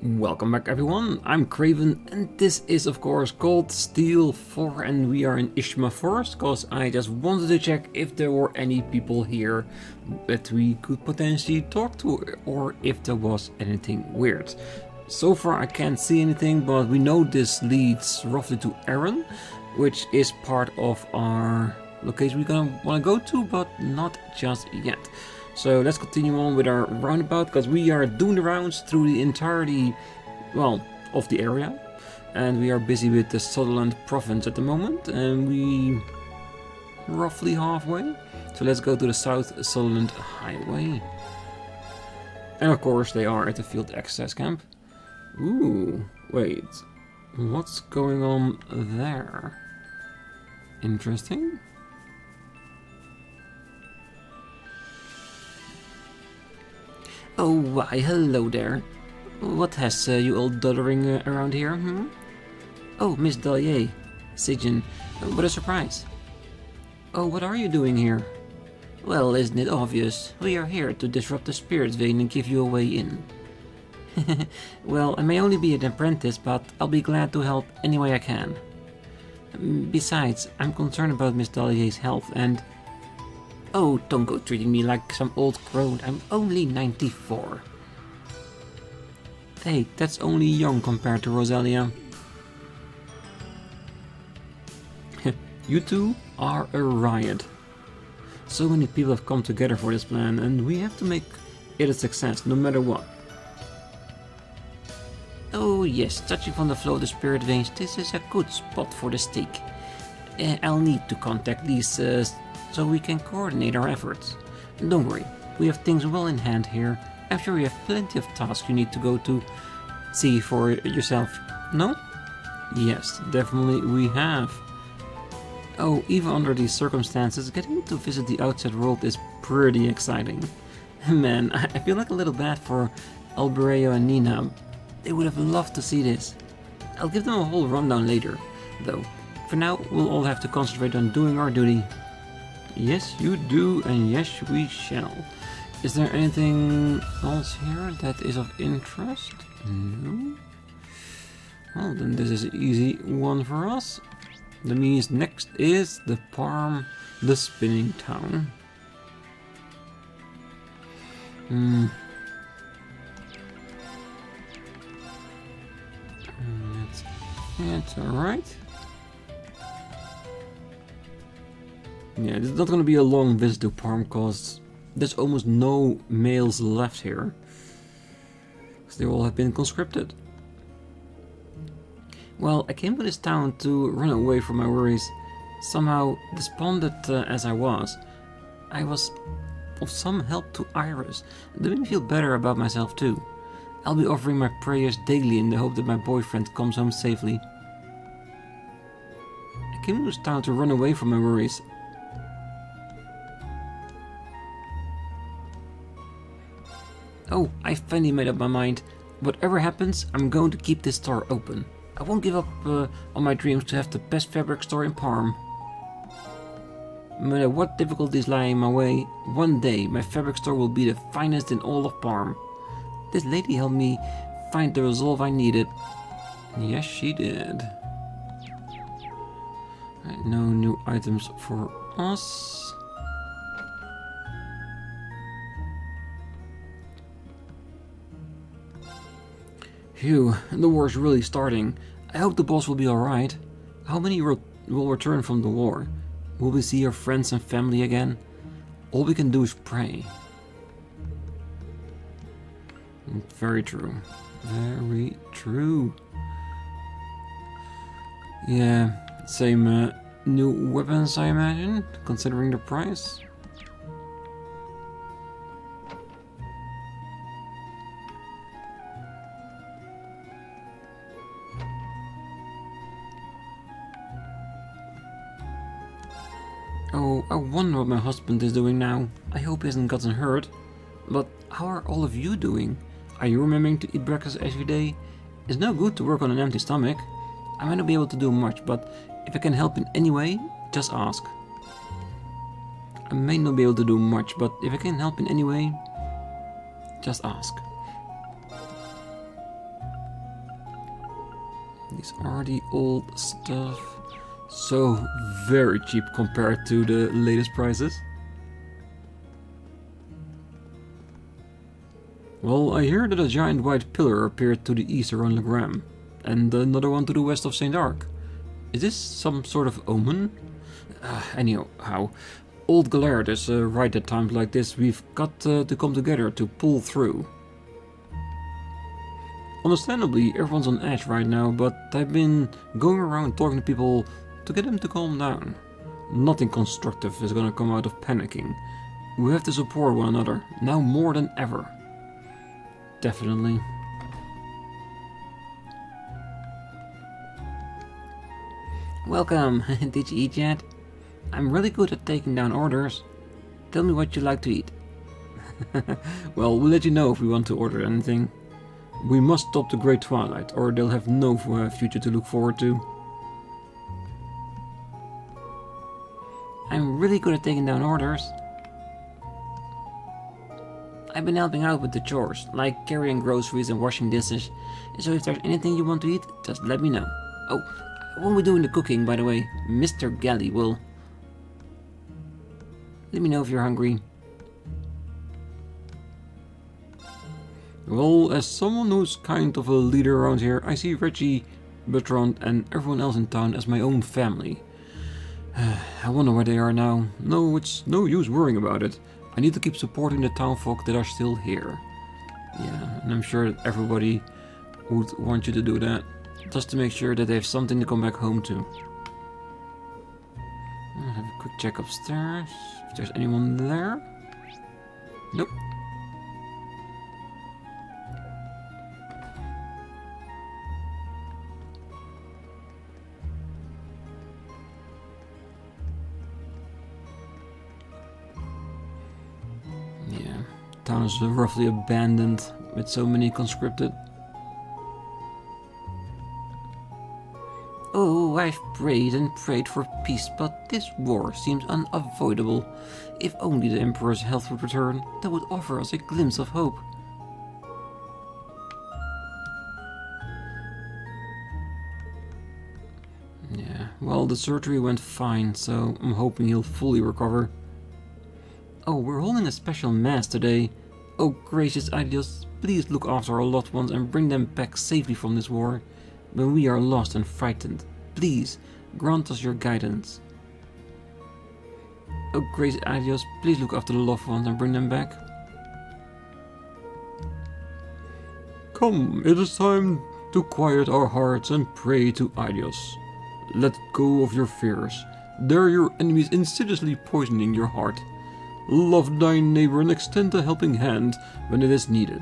Welcome back everyone, I'm Craven and this is of course called Steel 4 and we are in Ishma Forest because I just wanted to check if there were any people here that we could potentially talk to or if there was anything weird. So far I can't see anything, but we know this leads roughly to Erin, which is part of our location we're gonna want to go to, but not just yet. So let's continue on with our roundabout, because we are doing the rounds through the entirety, well, of the area. And we are busy with the Sutherland province at the moment, and we roughly halfway. So let's go to the South Sutherland Highway. And of course they are at the field exercise camp. Ooh, wait, what's going on there? Interesting. Oh, why, hello there. What has you all doddering around here, hmm? Oh, Miss Dahlier, Sigyn, what a surprise. Oh, what are you doing here? Well, isn't it obvious? We are here to disrupt the spirit vein and give you a way in. Well, I may only be an apprentice, but I'll be glad to help any way I can. Besides, I'm concerned about Miss Dahlier's health and... Oh, don't go treating me like some old crone, I'm only 94. Hey, that's only young compared to Rosalia. You two are a riot. So many people have come together for this plan, and we have to make it a success, no matter what. Oh yes, touching from the flow of the spirit veins, this is a good spot for the stake. I'll need to contact these so we can coordinate our efforts. Don't worry, we have things well in hand here. I'm sure you have plenty of tasks you need to go to see for yourself, no? Yes, definitely we have. Oh, even under these circumstances, getting to visit the outside world is pretty exciting. Man, I feel like a little bad for Albereo and Nina. They would have loved to see this. I'll give them a whole rundown later, though. For now, we'll all have to concentrate on doing our duty. Yes, you do, and yes, we shall. Is there anything else here that is of interest? No? Well, then this is an easy one for us. That means next is the Parm, the spinning town. That's alright. Yeah, this is not going to be a long visit to Parm because there's almost no males left here. Because they all have been conscripted. Well, I came to this town to run away from my worries. Somehow, despondent as I was of some help to Iris. It made me feel better about myself too. I'll be offering my prayers daily in the hope that my boyfriend comes home safely. I came to this town to run away from my worries. Oh, I finally made up my mind. Whatever happens, I'm going to keep this store open. I won't give up on my dreams to have the best fabric store in Parm. No matter what difficulties lie in my way, one day my fabric store will be the finest in all of Parm. This lady helped me find the resolve I needed. Yes, she did. Right, no new items for us. Phew, the war's really starting. I hope the boss will be alright. How many will return from the war? Will we see our friends and family again? All we can do is pray. Very true. Very true. Yeah, same new weapons, I imagine, considering the price. Oh, I wonder what my husband is doing now. I hope he hasn't gotten hurt. But how are all of you doing? Are you remembering to eat breakfast every day? It's no good to work on an empty stomach. I might not be able to do much, but if I can help in any way, just ask. I may not be able to do much, but if I can help in any way, just ask. These are the old stuff. So very cheap compared to the latest prices. Well, I hear that a giant white pillar appeared to the east around Legram, and another one to the west of St. Arc. Is this some sort of omen? Anyhow, old Galard is right at times like this. We've got to come together to pull through. Understandably, everyone's on edge right now, but I've been going around talking to people to get them to calm down. Nothing constructive is gonna come out of panicking. We have to support one another, now more than ever. Definitely. Welcome. Did you eat yet? I'm really good at taking down orders. Tell me what you like to eat. Well, we'll let you know if we want to order anything. We must stop the Great Twilight, or they'll have no future to look forward to. I'm really good at taking down orders. I've been helping out with the chores, like carrying groceries and washing dishes, so if there's anything you want to eat, just let me know. Oh, I won't be doing the cooking, by the way. Mr. Galley will. Let me know if you're hungry. Well, as someone who's kind of a leader around here, I see Reggie, Bertrand and everyone else in town as my own family. I wonder where they are now. No, it's no use worrying about it. I need to keep supporting the townfolk that are still here. Yeah, and I'm sure that everybody would want you to do that, just to make sure that they have something to come back home to. I'll have a quick check upstairs, if there's anyone there. Nope. Town is roughly abandoned with so many conscripted. Oh, I've prayed and prayed for peace, but this war seems unavoidable. If only the Emperor's health would return, that would offer us a glimpse of hope. Yeah, well, the surgery went fine, so I'm hoping he'll fully recover. Oh, we're holding a special mass today. Oh, gracious Ideos, please look after our loved ones and bring them back safely from this war. When we are lost and frightened, please grant us your guidance. Oh, gracious Ideos, please look after the loved ones and bring them back. Come, it is time to quiet our hearts and pray to Ideos. Let go of your fears. They're your enemies insidiously poisoning your heart. Love thy neighbor and extend a helping hand when it is needed.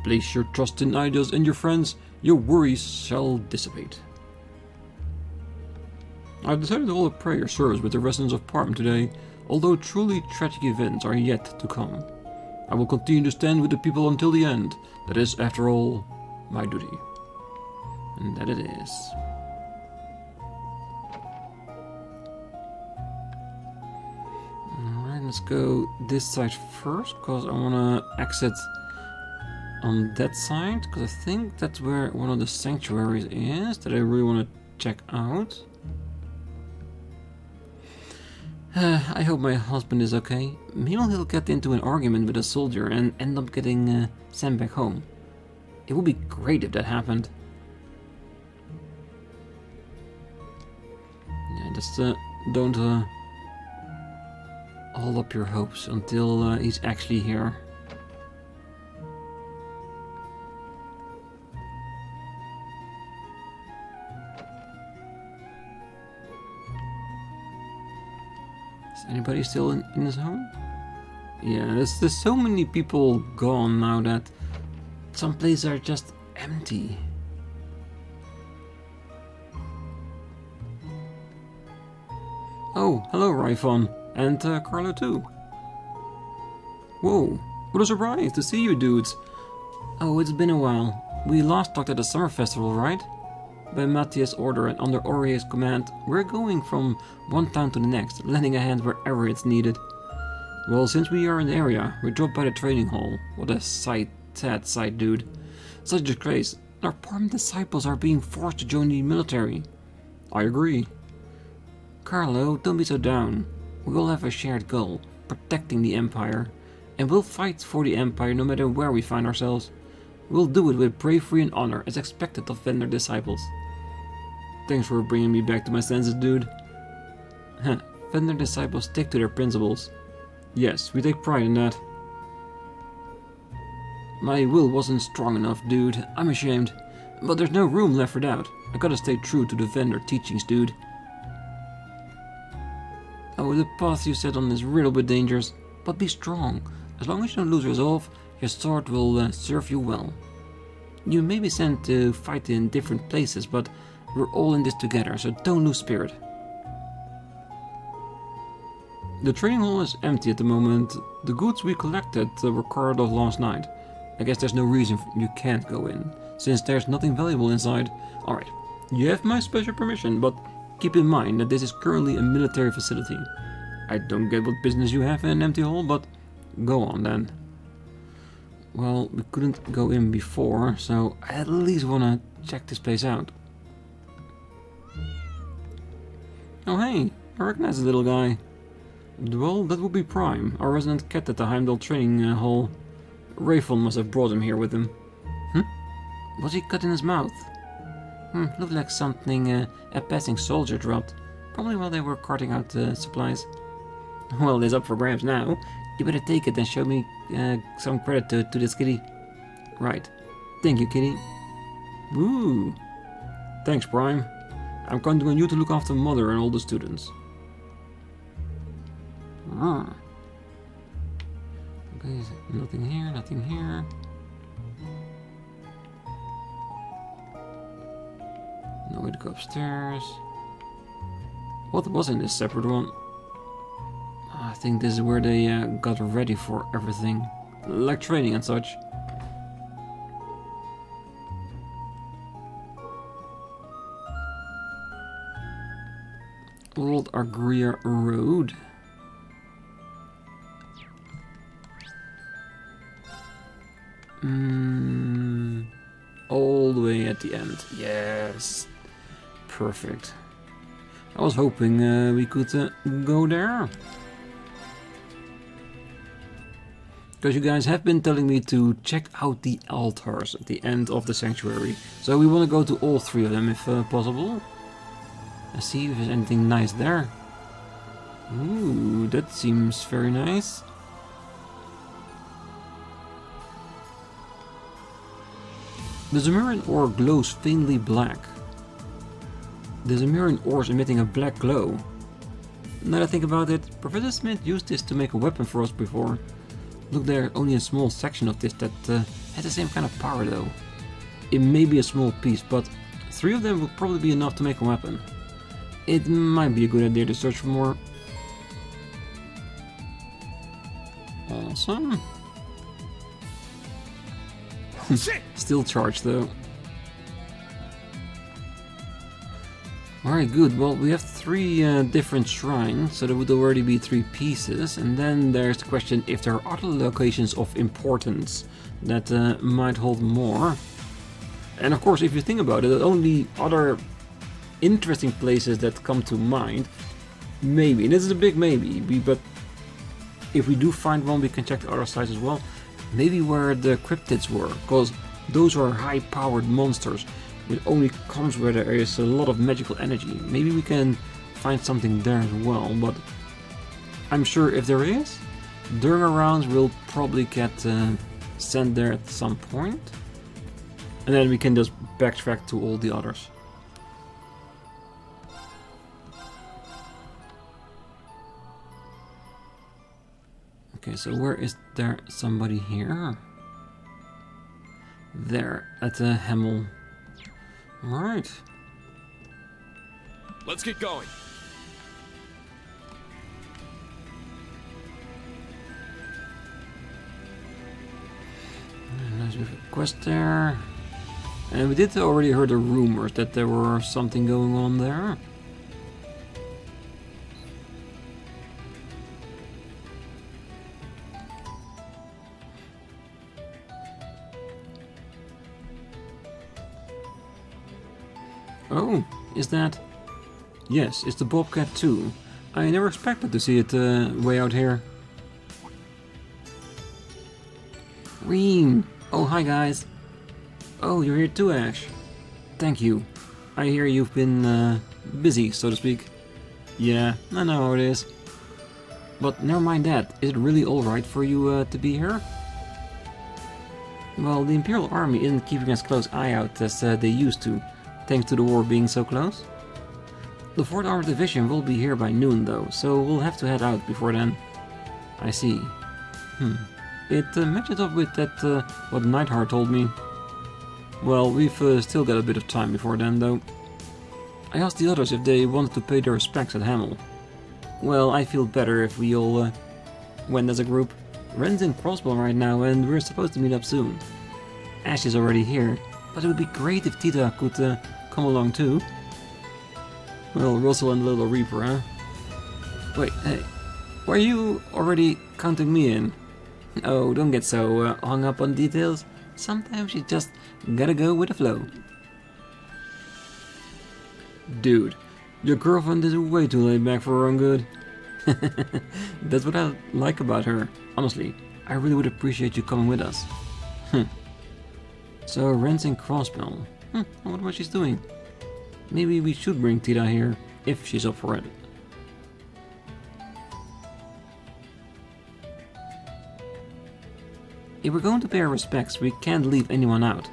Place your trust in Ideos and your friends, your worries shall dissipate. I've decided to hold a prayer service with the residents of Parm today, although truly tragic events are yet to come. I will continue to stand with the people until the end. That is, after all, my duty. And that it is. Let's go this side first, because I want to exit on that side, because I think that's where one of the sanctuaries is that I really want to check out. I hope my husband is okay. Maybe he'll get into an argument with a soldier and end up getting sent back home. It would be great if that happened. Yeah, just don't hold up your hopes until he's actually here. Is anybody still in his home? Yeah, there's so many people gone now that some places are just empty. Oh, hello Ryphon. And Carlo too. Whoa, what a surprise to see you dudes. Oh, it's been a while. We last talked at the summer festival, right? By Matthias' order and under Aurier's command, we're going from one town to the next, lending a hand wherever it's needed. Well, since we are in the area, we dropped by the training hall. What a sad sight, dude. Such a disgrace. Our poor disciples are being forced to join the military. I agree. Carlo, don't be so down. We all have a shared goal, protecting the Empire. And we'll fight for the Empire no matter where we find ourselves. We'll do it with bravery and honor, as expected of Vendor disciples. Thanks for bringing me back to my senses, dude. Vendor disciples stick to their principles. Yes, we take pride in that. My will wasn't strong enough, dude. I'm ashamed. But there's no room left for doubt. I gotta stay true to the Vendor teachings, dude. Oh, the path you set on is a little bit dangerous. But be strong. As long as you don't lose resolve, your sword will serve you well. You may be sent to fight in different places, but we're all in this together, so don't lose spirit. The training hall is empty at the moment. The goods we collected were carted off last night. I guess there's no reason you can't go in, since there's nothing valuable inside. Alright, you have my special permission, but keep in mind that this is currently a military facility. I don't get what business you have in an empty hall, but go on then. Well, we couldn't go in before, so I at least want to check this place out. Oh hey, I recognize the little guy. Well, that would be Prime, our resident cat at the Heimdall training hall. Rayfon must have brought him here with him. What's he cut in his mouth? Looked like something a passing soldier dropped. Probably while they were carting out supplies. Well, it's up for grabs now. You better take it and show me some credit to this kitty. Right. Thank you, kitty. Woo! Thanks, Prime. I'm counting on you to look after Mother and all the students. Okay, nothing here, nothing here. No way to go upstairs. What was in this separate one? I think this is where they got ready for everything. Like training and such. Old Argria Road. All the way at the end. Yes. Perfect. I was hoping we could go there. Because you guys have been telling me to check out the altars at the end of the sanctuary. So we want to go to all three of them if possible. And see if there's anything nice there. Ooh, that seems very nice. The Zemurian ore glows faintly black. The Zemurian ore is emitting a black glow. Now that I think about it, Professor Smith used this to make a weapon for us before. Look, there, only a small section of this that has the same kind of power though. It may be a small piece, but 3 of them would probably be enough to make a weapon. It might be a good idea to search for more. Awesome. Still charged though. Alright, good. Well, we have 3 different shrines, so there would already be 3 pieces. And then there's the question if there are other locations of importance that might hold more. And of course, if you think about it, the only other interesting places that come to mind, maybe, and this is a big maybe, but if we do find one, we can check the other sides as well. Maybe where the cryptids were, because those are high-powered monsters. It only comes where there is a lot of magical energy. Maybe we can find something there as well, but I'm sure if there is, during our rounds we'll probably get sent there at some point. And then we can just backtrack to all the others. Okay, so where is there somebody here? There, at the Hemel. Alright. Let's get going. Nice bit of quest there. And we did already heard the rumors that there were something going on there. Oh, is that... Yes, it's the Bobcat too. I never expected to see it way out here. Rean! Oh, hi guys. Oh, you're here too, Ash. Thank you. I hear you've been busy, so to speak. Yeah, I know how it is. But never mind that. Is it really alright for you to be here? Well, the Imperial Army isn't keeping as close eye out as they used to, thanks to the war being so close. The 4th Armored Division will be here by noon though, so we'll have to head out before then. I see. It matches up with that what Neidhart told me. Well, we've still got a bit of time before then though. I asked the others if they wanted to pay their respects at Hamel. Well, I feel better if we all went as a group. Ren's in Crossbow right now and we're supposed to meet up soon. Ash is already here, but it would be great if Tita could come along too. Well, Russell and Little Reaper, huh? Wait, hey, were you already counting me in? Oh, don't get so hung up on details. Sometimes you just gotta go with the flow. Dude, your girlfriend is way too laid back for her own good. That's what I like about her. Honestly, I really would appreciate you coming with us. So, Ren's in Crossbell. I wonder what she's doing. Maybe we should bring Tita here, if she's up for it. If we're going to pay our respects, we can't leave anyone out.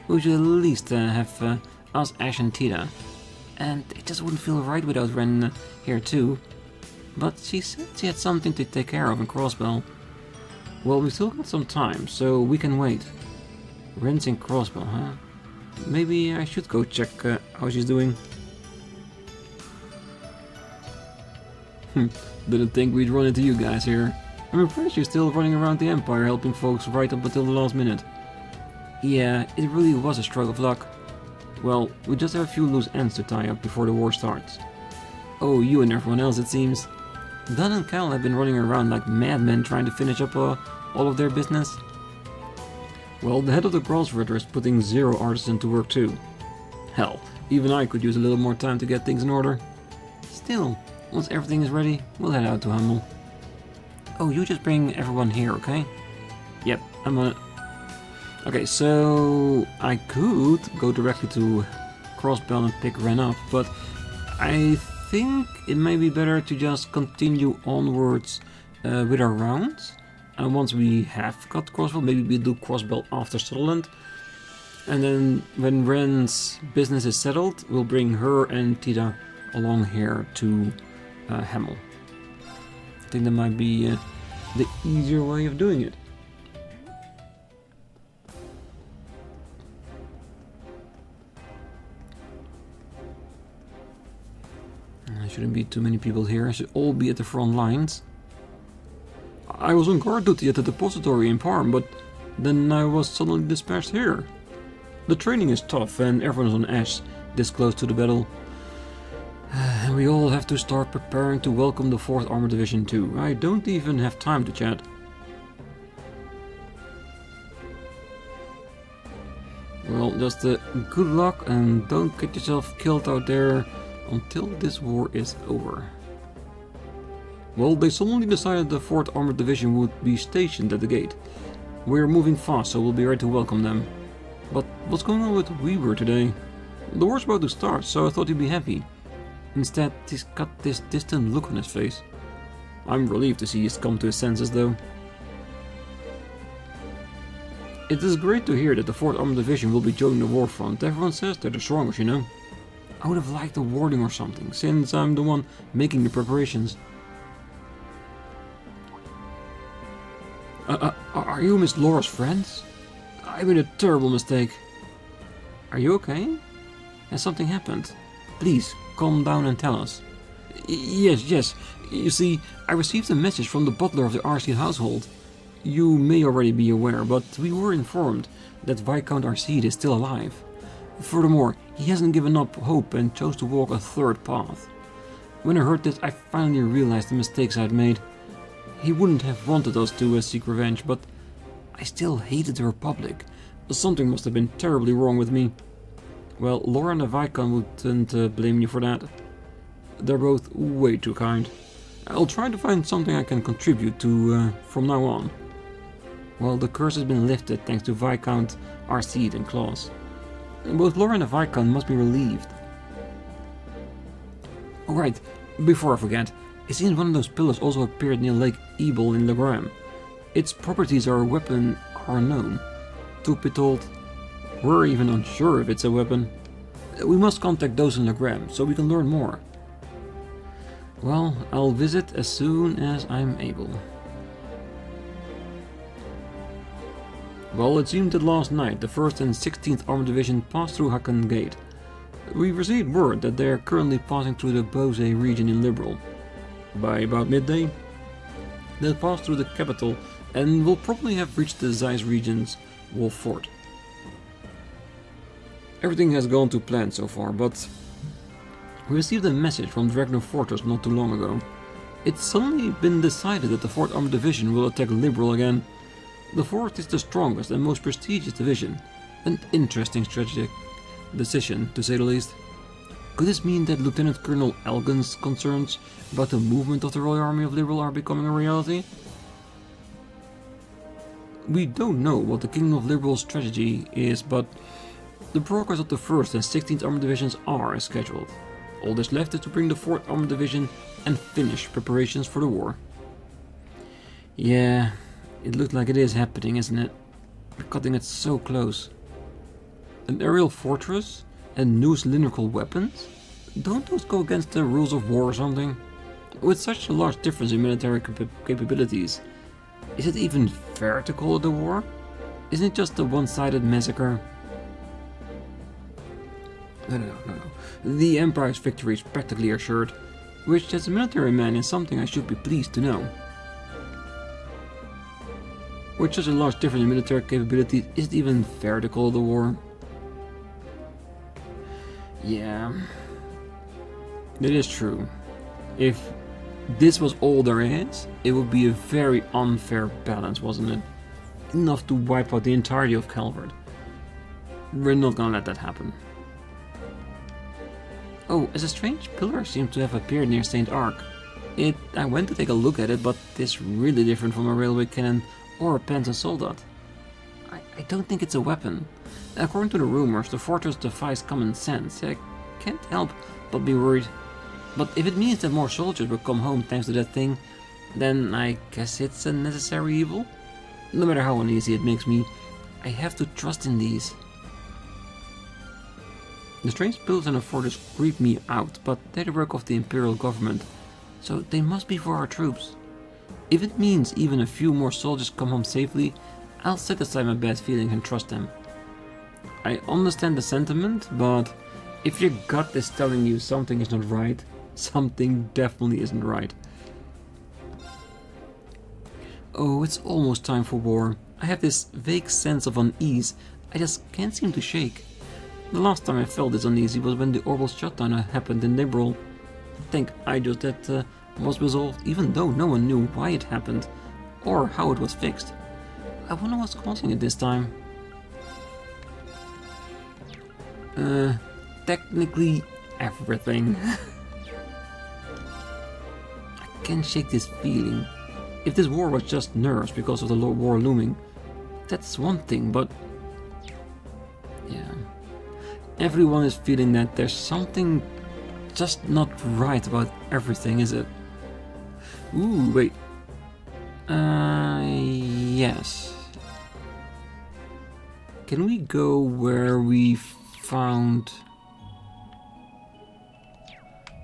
We should at least have us, Ash and Tita. And it just wouldn't feel right without Ren here too. But she said she had something to take care of in Crossbell. Well, we've still got some time, so we can wait. Ren's in Crossbell, huh? Maybe I should go check how she's doing. Didn't think we'd run into you guys here. I'm impressed you're still running around the Empire helping folks right up until the last minute. Yeah, it really was a stroke of luck. Well, we just have a few loose ends to tie up before the war starts. Oh, you and everyone else it seems. Dunn and Cal have been running around like madmen trying to finish up all of their business. Well, the head of the Crossritter is putting 0 artisan to work too. Hell, even I could use a little more time to get things in order. Still, once everything is ready, we'll head out to Hamel. Oh, you just bring everyone here, okay? Yep, I'm on it. Okay, so I could go directly to Crossbell and pick Ren up, but I think it may be better to just continue onwards with our rounds. And once we have got Crossbell, maybe we do Crossbell after Sutherland. And then when Ren's business is settled, we'll bring her and Tita along here to Hamel. I think that might be the easier way of doing it. There shouldn't be too many people here. I should all be at the front lines. I was on guard duty at the depository in Parm, but then I was suddenly dispatched here. The training is tough and everyone's on Ash this close to the battle. And we all have to start preparing to welcome the 4th Armored Division too. I don't even have time to chat. Well, just good luck and don't get yourself killed out there until this war is over. Well, they suddenly decided the 4th Armored Division would be stationed at the gate. We're moving fast, so we'll be ready to welcome them. But what's going on with Weaver today? The war's about to start, so I thought he'd be happy. Instead, he's got this distant look on his face. I'm relieved to see he's come to his senses, though. It is great to hear that the 4th Armored Division will be joining the war front. Everyone says they're the strongest, you know. I would have liked a warning or something, since I'm the one making the preparations. Are you Miss Laura's friends? I made a terrible mistake. Are you okay? Has something happened? Please, calm down and tell us. Yes. You see, I received a message from the butler of the Arseid household. You may already be aware, but we were informed that Viscount Arseid is still alive. Furthermore, he hasn't given up hope and chose to walk a third path. When I heard this, I finally realized the mistakes I'd made. He wouldn't have wanted us to seek revenge, but I still hated the Republic. Something must have been terribly wrong with me. Well, Laura and the Viscount wouldn't blame you for that. They're both way too kind. I'll try to find something I can contribute to from now on. Well, the curse has been lifted thanks to Viscount Arcide and Claus. Both Laura and the Viscount must be relieved. Alright, before I forget, it seems one of those pillars also appeared near Lake Ebel in Legram. Its properties or a weapon are unknown. Truth be told, we're even unsure if it's a weapon. We must contact those in Legram so we can learn more. Well, I'll visit as soon as I'm able. Well, it seemed that last night the 1st and 16th Armored Division passed through Hakan Gate. We received word that they are currently passing through the Bose region in Liberal. By about midday, they'll pass through the capital and will probably have reached the Zeiss region's Wolf Fort. Everything has gone to plan so far, but we received a message from Dragno Fortress not too long ago. It's suddenly been decided that the 4th Armored Division will attack Liberal again. The 4th is the strongest and most prestigious division. An interesting strategic decision, to say the least. Could this mean that Lieutenant Colonel Elgin's concerns about the movement of the Royal Army of Liberal are becoming a reality? We don't know what the Kingdom of Liberal's strategy is, but the progress of the 1st and 16th Armored Divisions are as scheduled. All that's left is to bring the 4th Armored Division and finish preparations for the war. Yeah, it looks like it is happening, isn't it? We're cutting it so close. An aerial fortress and new cylindrical weapons? Don't those go against the rules of war or something? With such a large difference in military capabilities, is it even fair to call it a war? Isn't it just a one-sided massacre? No. The Empire's victory is practically assured, which as a military man is something I should be pleased to know. With such a large difference in military capabilities, is it even fair to call it a war? Yeah, it is true. If this was all there is, it would be a very unfair balance, wasn't it? Enough to wipe out the entirety of Calvert. We're not gonna let that happen. Oh, as a strange pillar seems to have appeared near St. Ark. I went to take a look at it, but it's really different from a railway cannon or a Panzer Soldat. I don't think it's a weapon. According to the rumors, the fortress defies common sense. I can't help but be worried. But if it means that more soldiers will come home thanks to that thing, then I guess it's a necessary evil? No matter how uneasy it makes me, I have to trust in these. The strange pillars and the fortress creep me out, but they're the work of the Imperial government, so they must be for our troops. If it means even a few more soldiers come home safely, I'll set aside my bad feelings and trust them. I understand the sentiment, but if your gut is telling you something is not right, something definitely isn't right. Oh, it's almost time for war. I have this vague sense of unease I just can't seem to shake. The last time I felt this uneasy was when the orbital shutdown happened in Liberal. Thank Eidos that was resolved, even though no one knew why it happened or how it was fixed. I wonder what's causing it this time. Technically everything. I can't shake this feeling. If this war was just nerves because of the war looming, that's one thing, but yeah. Everyone is feeling that there's something just not right about everything, is it? Ooh, wait. Yes. Can we go where we found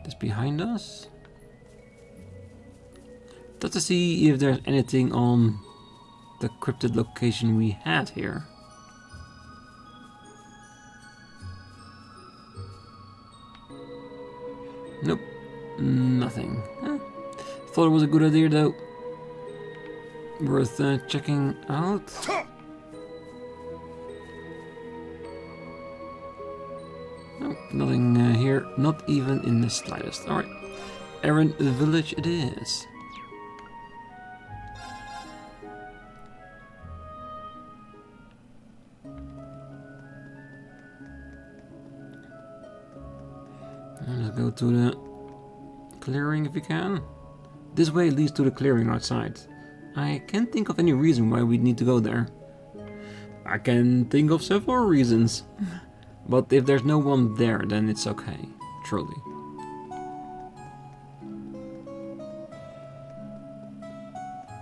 this behind us? Just to see if there's anything on the cryptid location we had here. Nope, nothing. Thought it was a good idea though. Worth checking out. Nope, nothing here, not even in the slightest. Alright, Eren Village it is. Let's go to the clearing if we can. This way leads to the clearing outside. I can't think of any reason why we'd need to go there. I can think of several reasons. But if there's no one there, then it's okay. Truly.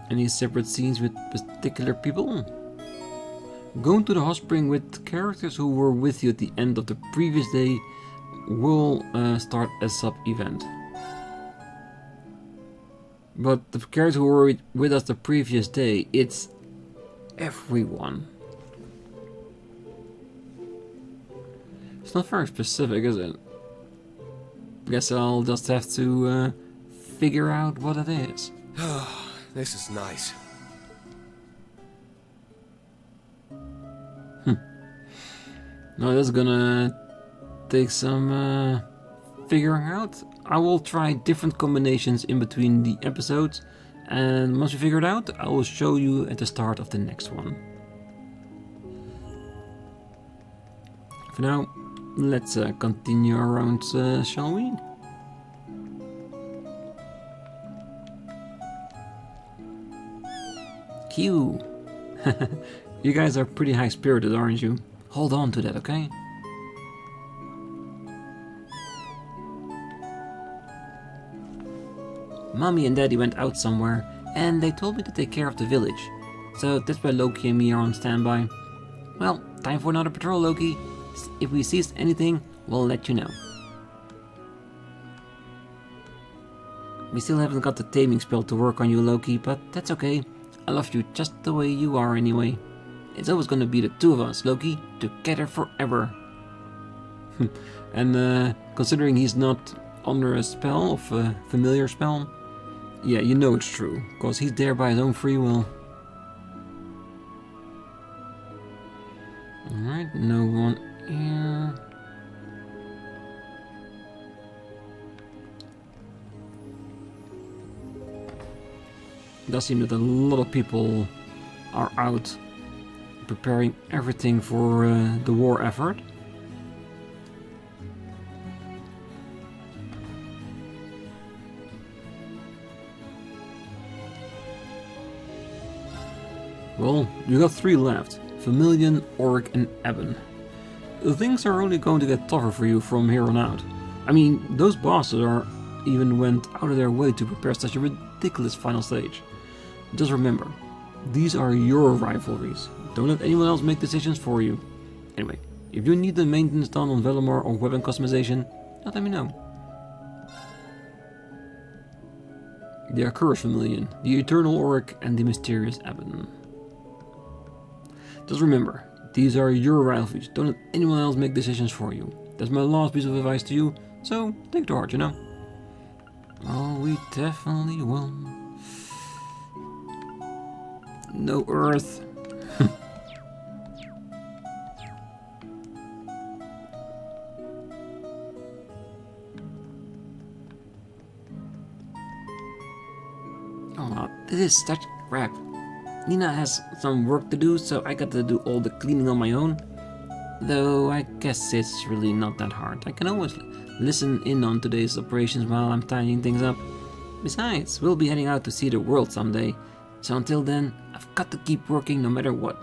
Any separate scenes with particular people? Going to the hot spring with characters who were with you at the end of the previous day will start a sub-event. But the characters who were with us the previous day, it's everyone. It's not very specific, is it? Guess I'll just have to figure out what it is. This is nice. Now that's gonna take some figuring out. I will try different combinations in between the episodes, and once we figure it out, I will show you at the start of the next one. For now, let's continue our rounds, shall we? Q. You guys are pretty high-spirited, aren't you? Hold on to that, okay? Mommy and Daddy went out somewhere, and they told me to take care of the village. So that's why Loki and me are on standby. Well, time for another patrol, Loki. If we seize anything, we'll let you know. We still haven't got the taming spell to work on you, Loki, but that's okay. I love you just the way you are anyway. It's always gonna be the two of us, Loki, together forever. And considering he's not under a spell, of a familiar spell, yeah, you know it's true, because he's there by his own free will. Alright, no one here. It does seem that a lot of people are out preparing everything for the war effort. Well, you got 3 left. Vermilion, Orc and Ebon. Things are only going to get tougher for you from here on out. I mean, those bosses even went out of their way to prepare such a ridiculous final stage. Just remember, these are your rivalries. Don't let anyone else make decisions for you. Anyway, if you need the maintenance done on Velamar or weapon customization, let me know. The Accursed Vermilion, the Eternal Orc and the Mysterious Ebon. Just remember, these are your rivalries. Don't let anyone else make decisions for you. That's my last piece of advice to you, so take it to heart, you know. Oh, we definitely will. No earth. Oh, this is such crap. Nina has some work to do, so I got to do all the cleaning on my own. Though I guess it's really not that hard. I can always listen in on today's operations while I'm tidying things up. Besides, we'll be heading out to see the world someday. So until then, I've got to keep working no matter what.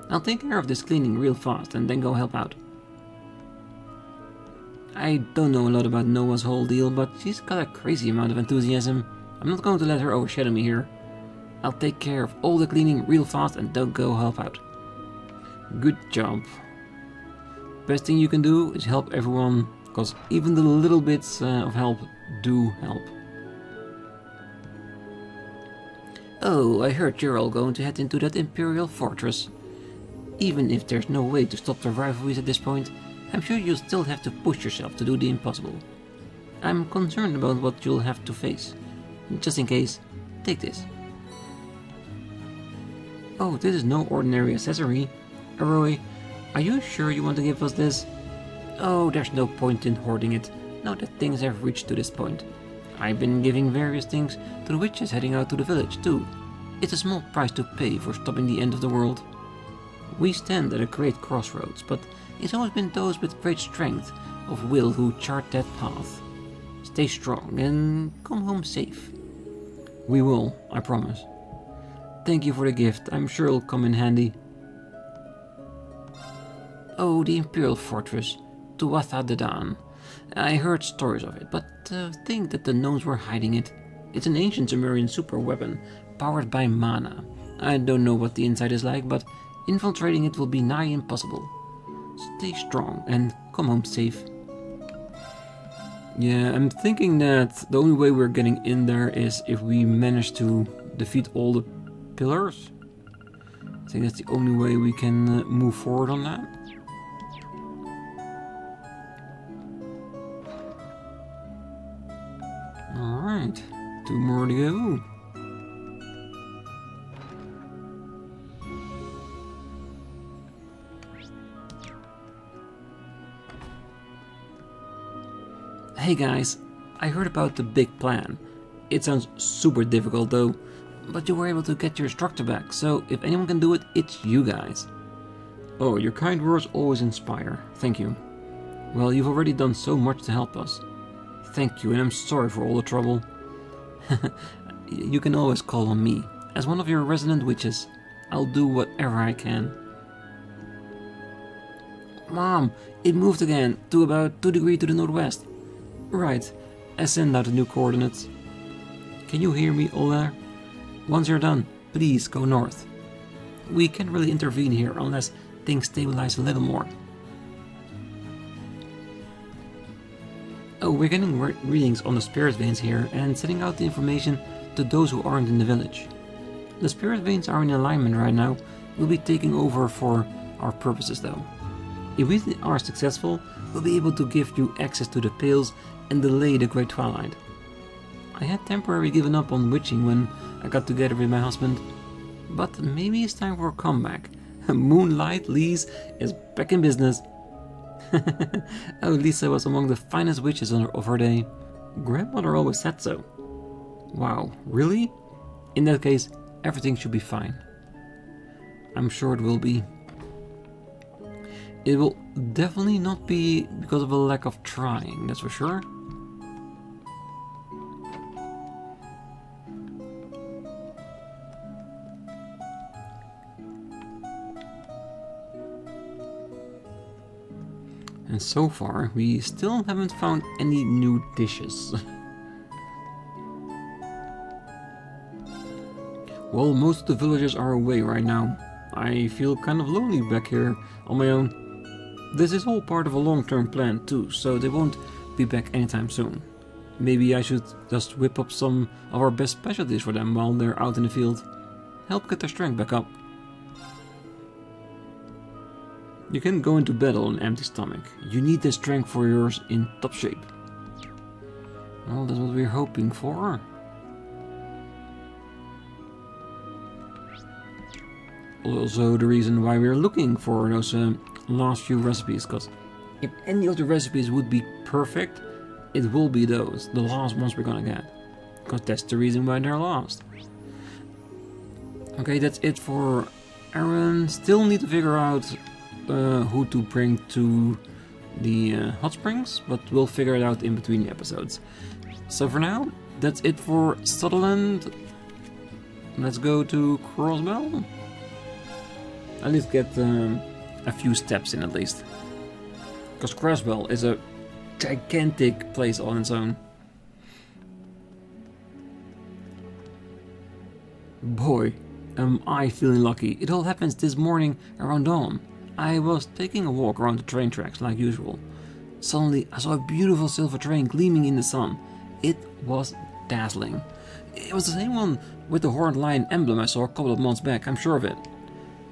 I'll take care of this cleaning real fast and then go help out. I don't know a lot about Noah's whole deal, but she's got a crazy amount of enthusiasm. I'm not going to let her overshadow me here. I'll take care of all the cleaning real fast and don't go help out. Good job. Best thing you can do is help everyone, because even the little bits of help do help. Oh, I heard you're all going to head into that Imperial fortress. Even if there's no way to stop the rivalries at this point, I'm sure you'll still have to push yourself to do the impossible. I'm concerned about what you'll have to face. Just in case, take this. Oh, this is no ordinary accessory. Aroi, are you sure you want to give us this? Oh, there's no point in hoarding it, now that things have reached to this point. I've been giving various things to the witches heading out to the village too. It's a small price to pay for stopping the end of the world. We stand at a great crossroads, but It's always been those with great strength of will who chart that path. Stay strong and come home safe. We will, I promise. Thank you for the gift. I'm sure it'll come in handy. Oh, the Imperial Fortress, Tuatha De Dan. I heard stories of it, but think that the gnomes were hiding it. It's an ancient Zemurian super weapon, powered by mana. I don't know what the inside is like, but infiltrating it will be nigh impossible. Stay strong and come home safe. Yeah, I'm thinking that the only way we're getting in there is if we manage to defeat all the pillars. I think that's the only way we can move forward on that. Alright, 2 more to go. Hey guys, I heard about the big plan. It sounds super difficult though, but you were able to get your instructor back, so if anyone can do it, it's you guys. Oh, your kind words always inspire. Thank you. Well, you've already done so much to help us. Thank you, and I'm sorry for all the trouble. You can always call on me. As one of your resident witches, I'll do whatever I can. Mom, it moved again to about 2 degrees to the northwest. Right, I send out the new coordinates. Can you hear me, Ola? Once you're done, please go north. We can't really intervene here unless things stabilize a little more. Oh, we're getting readings on the spirit veins here and sending out the information to those who aren't in the village. The spirit veins are in alignment right now. We'll be taking over for our purposes though. If we are successful, we'll be able to give you access to the Pales and delay the Great Twilight. I had temporarily given up on witching when I got together with my husband, but maybe it's time for a comeback. Moonlight Lise is back in business. Oh, Lisa was among the finest witches of her day. Grandmother always said so. Wow, really? In that case, everything should be fine. I'm sure it will be. It will definitely not be because of a lack of trying, that's for sure. And so far, we still haven't found any new dishes. Well, most of the villagers are away right now. I feel kind of lonely back here on my own. This is all part of a long-term plan too, so they won't be back anytime soon. Maybe I should just whip up some of our best specialties for them while they're out in the field. Help get their strength back up. You can't go into battle on an empty stomach. You need the strength for yours in top shape. Well, that's what we're hoping for. Also the reason why we're looking for those last few recipes, because if any of the recipes would be perfect, it will be those, the last ones we're gonna get. Because that's the reason why they're lost. Okay, that's it for Aaron. Still need to figure out who to bring to the hot springs, but we'll figure it out in between the episodes. So for now, that's it for Sutherland. Let's go to Crossbell. At least get a few steps in at least. Because Crossbell is a gigantic place on its own. Boy, am I feeling lucky. It all happens this morning around dawn. I was taking a walk around the train tracks like usual. Suddenly I saw a beautiful silver train gleaming in the sun. It was dazzling. It was the same one with the horned lion emblem I saw a couple of months back, I'm sure of it.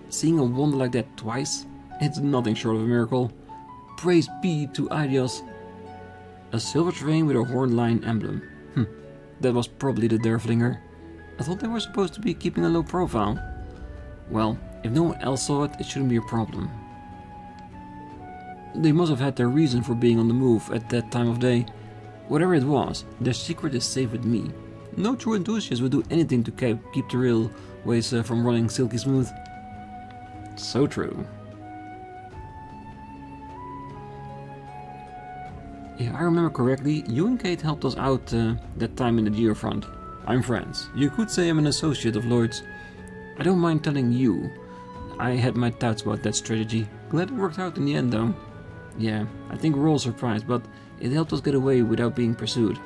Seeing a wonder like that twice, it's nothing short of a miracle. Praise be to Aidios. A silver train with a horned lion emblem. That was probably the Derflinger. I thought they were supposed to be keeping a low profile. Well, if no one else saw it, it shouldn't be a problem. They must have had their reason for being on the move at that time of day. Whatever it was, their secret is safe with me. No true enthusiast would do anything to keep the railways from running silky smooth. So true. If I remember correctly, you and Kate helped us out that time in the Geofront. I'm friends. You could say I'm an associate of Lloyd's. I don't mind telling you. I had my doubts about that strategy. Glad it worked out in the end though. Yeah, I think we're all surprised, but it helped us get away without being pursued.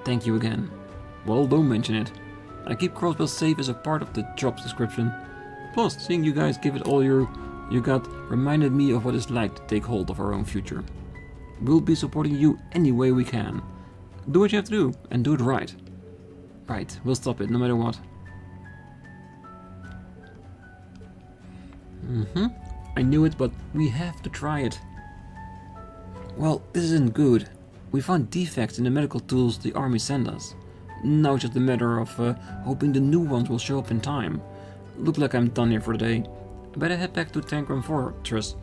Thank you again. Well, don't mention it. I keep Crossbell safe as a part of the job's description. Plus, seeing you guys give it all you got reminded me of what it's like to take hold of our own future. We'll be supporting you any way we can. Do what you have to do, and do it right. Right, we'll stop it, no matter what. I knew it, but we have to try it. Well, this isn't good. We found defects in the medical tools the army sent us. Now it's just a matter of hoping the new ones will show up in time. Look like I'm done here for the day. I better head back to Tankram Fortress.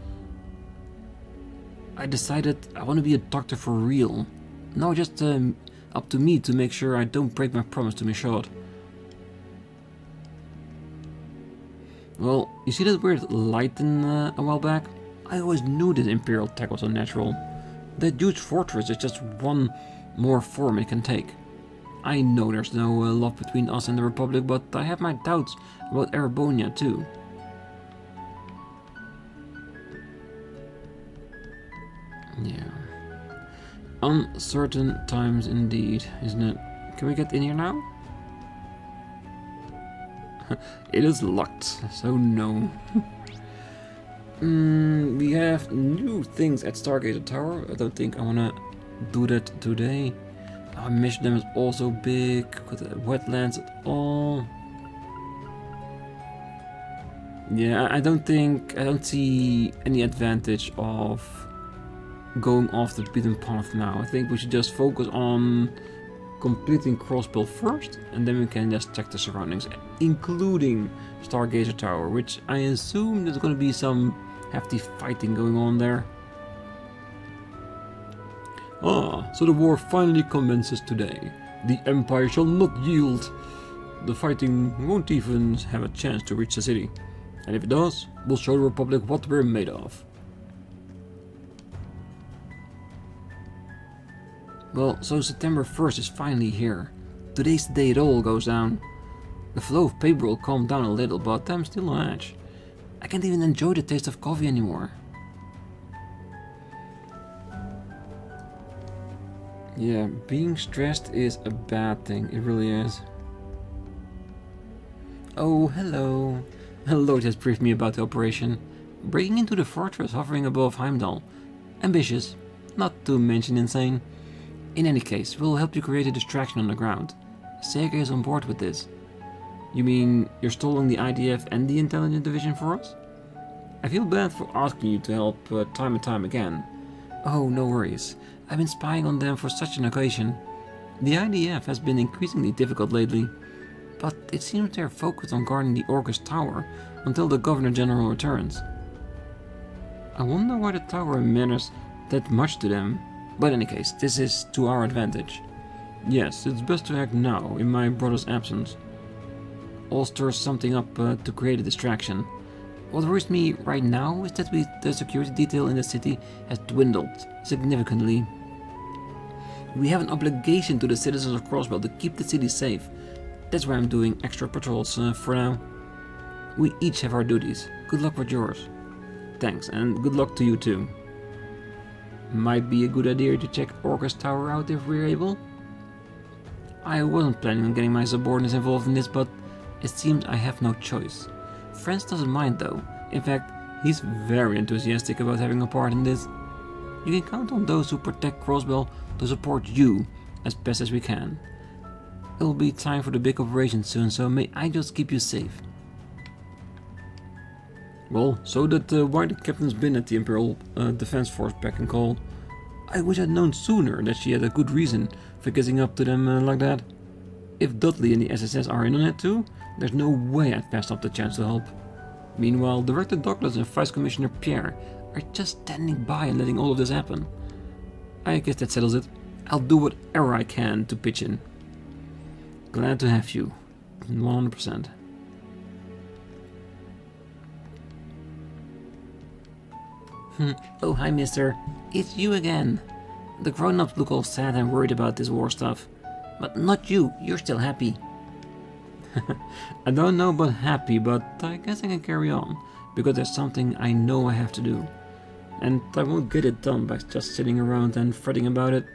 I decided I want to be a doctor for real. Now just up to me to make sure I don't break my promise to Michaud. Well, you see that weird light in a while back? I always knew this Imperial tech was unnatural. That huge fortress is just one more form it can take. I know there's no love between us and the Republic, but I have my doubts about Erebonia too. Yeah. Uncertain times indeed, isn't it? Can we get in here now? It is locked, so no. We have new things at Stargazer Tower. I don't think I wanna do that today. Our mission them is also big, with wetlands at all. Yeah, I don't see any advantage of going off the beaten path now. I think we should just focus on completing Crossbell first, and then we can just check the surroundings, including Stargazer Tower, which I assume there's going to be some hefty fighting going on there. Ah, so the war finally commences today. The Empire shall not yield. The fighting won't even have a chance to reach the city. And if it does, we'll show the Republic what we're made of. Well, so September 1st is finally here. Today's the day it all goes down. The flow of paper will calm down a little, but I'm still on edge. I can't even enjoy the taste of coffee anymore. Yeah, being stressed is a bad thing, it really is. Oh, hello. Lloyd has briefed me about the operation. Breaking into the fortress hovering above Heimdall. Ambitious, not to mention insane. In any case, we'll help you create a distraction on the ground. Sega is on board with this. You mean you're stalling the IDF and the intelligence division for us? I feel bad for asking you to help time and time again. Oh, no worries. I've been spying on them for such an occasion. The IDF has been increasingly difficult lately, but it seems they're focused on guarding the Orcus Tower until the Governor General returns. I wonder why the tower matters that much to them. But in any case, this is to our advantage. Yes, it's best to act now, in my brother's absence. I'll stir something up to create a distraction. What worries me right now is that the security detail in the city has dwindled significantly. We have an obligation to the citizens of Crossbell to keep the city safe. That's why I'm doing extra patrols for now. We each have our duties. Good luck with yours. Thanks, and good luck to you too. Might be a good idea to check Orcus Tower out if we're able. I wasn't planning on getting my subordinates involved in this, but it seems I have no choice. Franz doesn't mind though. In fact, he's very enthusiastic about having a part in this. You can count on those who protect Crossbell to support you as best as we can. It'll be time for the big operation soon, so may I just keep you safe. Well, so that why the captain's been at the Imperial Defense Force back in Cole. I wish I'd known sooner that she had a good reason for kissing up to them like that. If Dudley and the SSS are in on it too, there's no way I'd pass up the chance to help. Meanwhile, Director Douglas and Vice Commissioner Pierre are just standing by and letting all of this happen. I guess that settles it. I'll do whatever I can to pitch in. Glad to have you. 100%. Oh, hi, mister. It's you again. The grown-ups look all sad and worried about this war stuff. But not you, you're still happy. I don't know about happy, but I guess I can carry on, because there's something I know I have to do. And I won't get it done by just sitting around and fretting about it.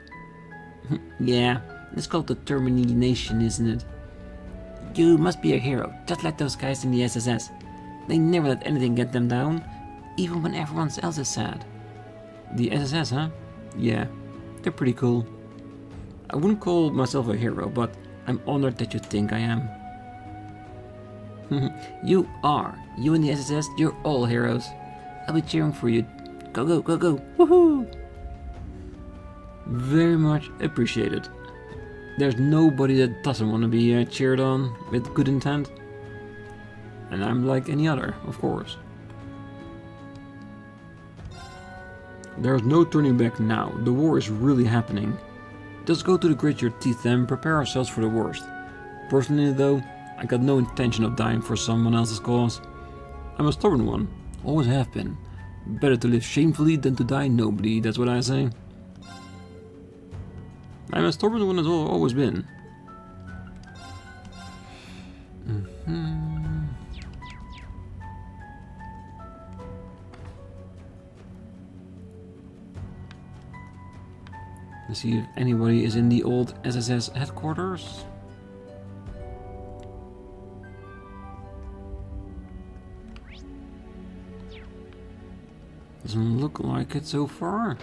Yeah, it's called determination, isn't it? You must be a hero, just like those guys in the SSS. They never let anything get them down, even when everyone else is sad. The SSS, huh? Yeah, they're pretty cool. I wouldn't call myself a hero, but I'm honored that you think I am. You are. You and the SSS, you're all heroes. I'll be cheering for you. Go, go, go, go. Woohoo! Very much appreciated. There's nobody that doesn't want to be cheered on with good intent. And I'm like any other, of course. There's no turning back now. The war is really happening. Just go to the grit your teeth and prepare ourselves for the worst. Personally though, I got no intention of dying for someone else's cause. I'm a stubborn one, always have been. Better to live shamefully than to die nobly, that's what I say. I'm a stubborn one as always been. Let's see if anybody is in the old SSS headquarters. Doesn't look like it so far.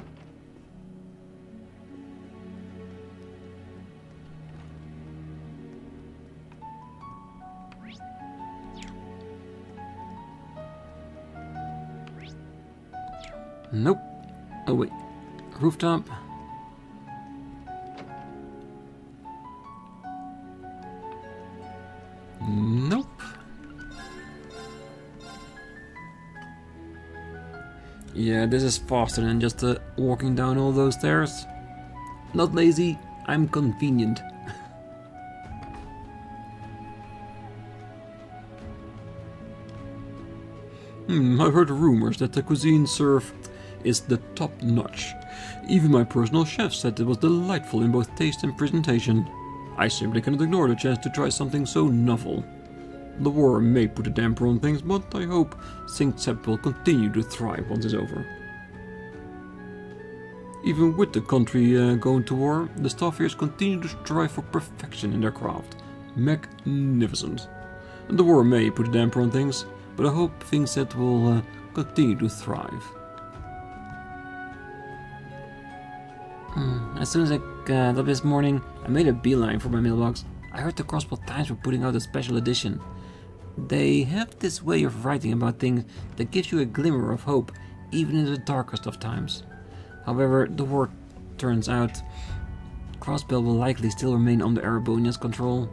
Nope. Oh wait. Rooftop. Nope. Yeah, this is faster than just walking down all those stairs. Not lazy, I'm convenient. I've heard rumors that the cuisine served is the top notch. Even my personal chef said it was delightful in both taste and presentation. I simply cannot ignore the chance to try something so novel. The war may put a damper on things, but I hope St. Sepp will continue to thrive once it's over. Even with the country going to war, the Staffers continue to strive for perfection in their craft. Magnificent. The war may put a damper on things, but I hope things that will continue to thrive. As soon as I got up this morning, I made a beeline for my mailbox. I heard the Crossbow Times were putting out a special edition. They have this way of writing about things that gives you a glimmer of hope, even in the darkest of times. However, the war turns out Crossbell will likely still remain under Erebonian's control.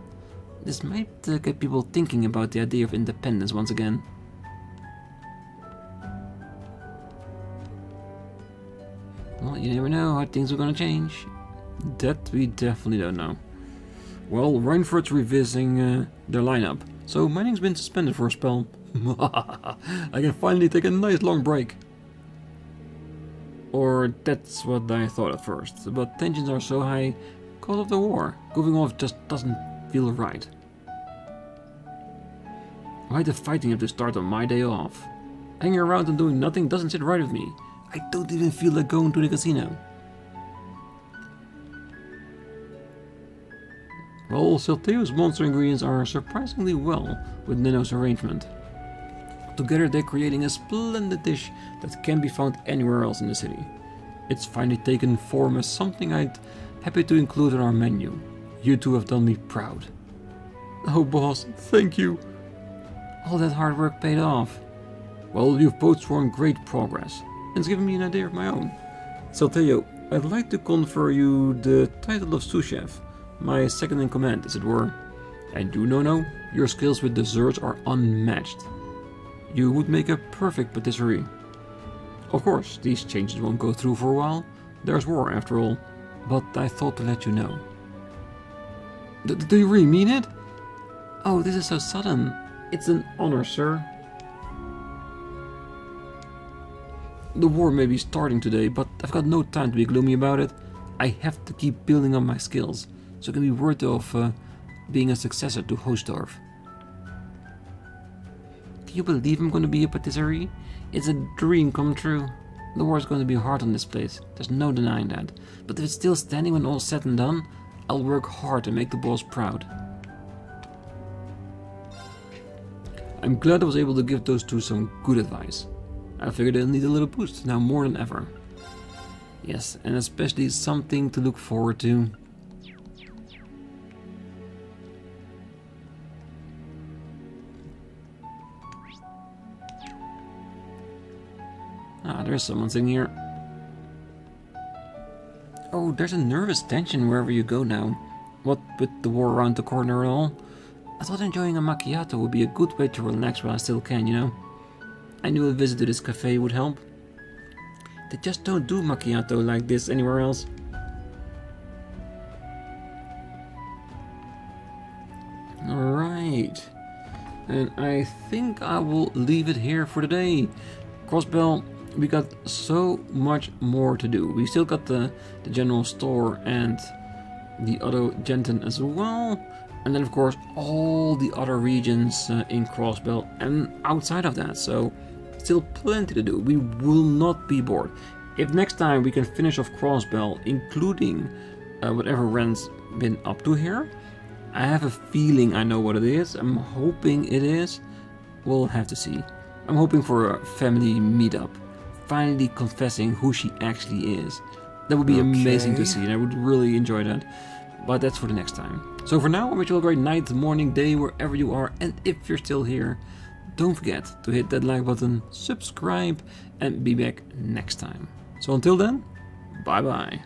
This might get people thinking about the idea of independence once again. Well, you never know how things are gonna change. That we definitely don't know. Well, Reinford's revisiting their lineup, so mining's been suspended for a spell. I can finally take a nice long break. Or that's what I thought at first, but tensions are so high because of the war. Goofing off just doesn't feel right. Why the fighting have to start on my day off? Hanging around and doing nothing doesn't sit right with me. I don't even feel like going to the casino. Well, Silteo's monster ingredients are surprisingly well with Nino's arrangement. Together they're creating a splendid dish that can be found anywhere else in the city. It's finally taken form as something I'd happy to include in our menu. You two have done me proud. Oh boss, thank you. All that hard work paid off. Well, you've both shown great progress. It's given me an idea of my own. Silteo, I'd like to confer you the title of sous chef. My second in command, as it were. And you know, your skills with desserts are unmatched. You would make a perfect patisserie. Of course, these changes won't go through for a while. There's war after all. But I thought to let you know. Do you really mean it? Oh, this is so sudden. It's an honor, sir. The war may be starting today, but I've got no time to be gloomy about it. I have to keep building on my skills, so I can be worthy of being a successor to Hostorf. Can you believe I'm going to be a patisserie? It's a dream come true. The war is going to be hard on this place, there's no denying that. But if it's still standing when all's said and done, I'll work hard to make the boss proud. I'm glad I was able to give those two some good advice. I figured they'll need a little boost, now more than ever. Yes, and especially something to look forward to. Ah, there's someone sitting here. Oh, there's a nervous tension wherever you go now. What with the war around the corner and all. I thought enjoying a macchiato would be a good way to relax while I still can, you know. I knew a visit to this cafe would help. They just don't do macchiato like this anywhere else. Alright. And I think I will leave it here for today. Crossbell, we got so much more to do. We still got the general store and the Otto Genton as well. And then of course all the other regions in Crossbell and outside of that. So still plenty to do. We will not be bored. If next time we can finish off Crossbell, including whatever Ren's been up to here, I have a feeling I know what it is. I'm hoping it is. We'll have to see. I'm hoping for a family meetup. Finally confessing who she actually is. That would be amazing to see, and I would really enjoy that. But that's for the next time. So for now, I wish you all a great night, morning, day, wherever you are. And if you're still here, don't forget to hit that like button, subscribe, and be back next time. So until then, bye bye.